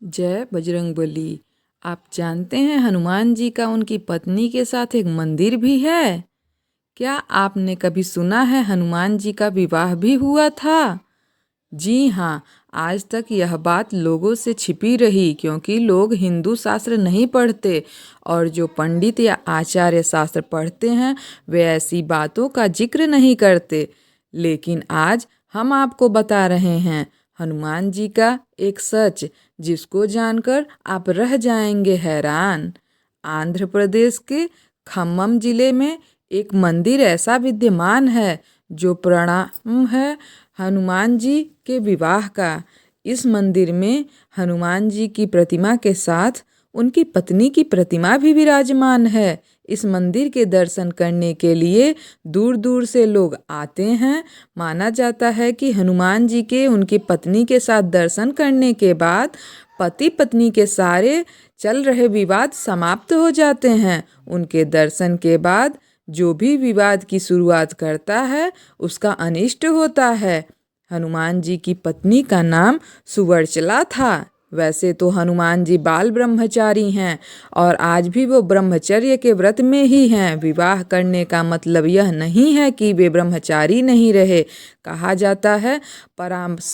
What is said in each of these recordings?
जय बजरंगबली। आप जानते हैं हनुमान जी का उनकी पत्नी के साथ एक मंदिर भी है। क्या आपने कभी सुना है हनुमान जी का विवाह भी हुआ था? जी हाँ, आज तक यह बात लोगों से छिपी रही क्योंकि लोग हिंदू शास्त्र नहीं पढ़ते और जो पंडित या आचार्य शास्त्र पढ़ते हैं वे ऐसी बातों का जिक्र नहीं करते। लेकिन आज हम आपको बता रहे हैं हनुमान जी का एक सच जिसको जानकर आप रह जाएंगे हैरान। आंध्र प्रदेश के खम्मम जिले में एक मंदिर ऐसा विद्यमान है जो प्रणाम है हनुमान जी के विवाह का। इस मंदिर में हनुमान जी की प्रतिमा के साथ उनकी पत्नी की प्रतिमा भी विराजमान है। इस मंदिर के दर्शन करने के लिए दूर दूर से लोग आते हैं। माना जाता है कि हनुमान जी के उनकी पत्नी के साथ दर्शन करने के बाद पति पत्नी के सारे चल रहे विवाद समाप्त हो जाते हैं। उनके दर्शन के बाद जो भी विवाद की शुरुआत करता है उसका अनिष्ट होता है। हनुमान जी की पत्नी का नाम सुवर्चला था। वैसे तो हनुमान जी बाल ब्रह्मचारी हैं और आज भी वो ब्रह्मचर्य के व्रत में ही हैं। विवाह करने का मतलब यह नहीं है कि वे ब्रह्मचारी नहीं रहे। कहा जाता है परामर्श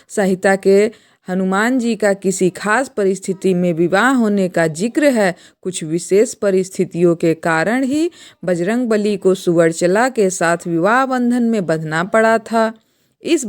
संहिता के हनुमान जी का किसी खास परिस्थिति में विवाह होने का जिक्र है। कुछ विशेष परिस्थितियों के कारण ही बजरंगबली को सुवर्चला के साथ विवाह बंधन में बंधना पड़ा था। इस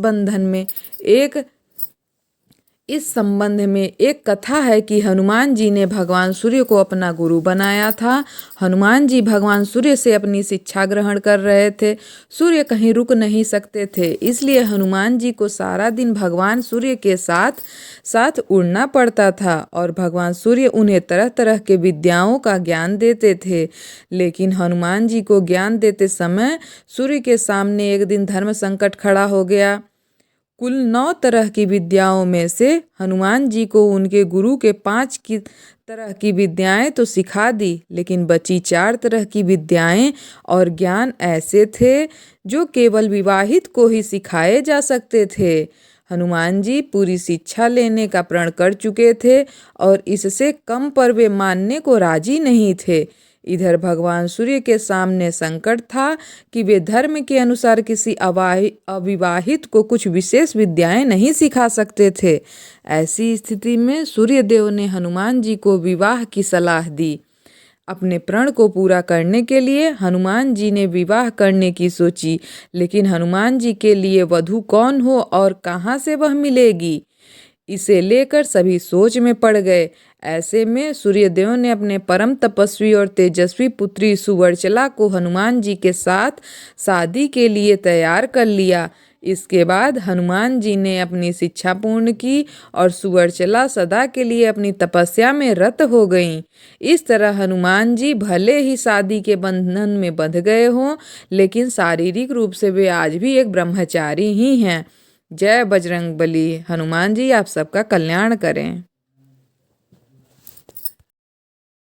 संबंध में एक कथा है कि हनुमान जी ने भगवान सूर्य को अपना गुरु बनाया था। हनुमान जी भगवान सूर्य से अपनी शिक्षा ग्रहण कर रहे थे। सूर्य कहीं रुक नहीं सकते थे, इसलिए हनुमान जी को सारा दिन भगवान सूर्य के साथ साथ उड़ना पड़ता था और भगवान सूर्य उन्हें तरह तरह के विद्याओं का ज्ञान देते थे। लेकिन हनुमान जी को ज्ञान देते समय सूर्य के सामने एक दिन धर्म संकट खड़ा हो गया। कुल 9 तरह की विद्याओं में से हनुमान जी को उनके गुरु के 5 की तरह की विद्याएं तो सिखा दी, लेकिन बची 4 तरह की विद्याएं और ज्ञान ऐसे थे जो केवल विवाहित को ही सिखाए जा सकते थे। हनुमान जी पूरी शिक्षा लेने का प्रण कर चुके थे और इससे कम पर वे मानने को राजी नहीं थे। इधर भगवान सूर्य के सामने संकट था कि वे धर्म के अनुसार किसी अविवाहित को कुछ विशेष विद्याएं नहीं सिखा सकते थे। ऐसी स्थिति में सूर्य देव ने हनुमान जी को विवाह की सलाह दी। अपने प्रण को पूरा करने के लिए हनुमान जी ने विवाह करने की सोची, लेकिन हनुमान जी के लिए वधू कौन हो और कहाँ से वह मिलेगी, इसे लेकर सभी सोच में पड़ गए। ऐसे में सूर्यदेव ने अपने परम तपस्वी और तेजस्वी पुत्री सुवर्चला को हनुमान जी के साथ शादी के लिए तैयार कर लिया। इसके बाद हनुमान जी ने अपनी शिक्षा पूर्ण की और सुवर्चला सदा के लिए अपनी तपस्या में रत हो गईं। इस तरह हनुमान जी भले ही शादी के बंधन में बंध गए हों, लेकिन शारीरिक रूप से वे आज भी एक ब्रह्मचारी ही हैं। जय बजरंगबली। हनुमान जी आप सबका कल्याण करें।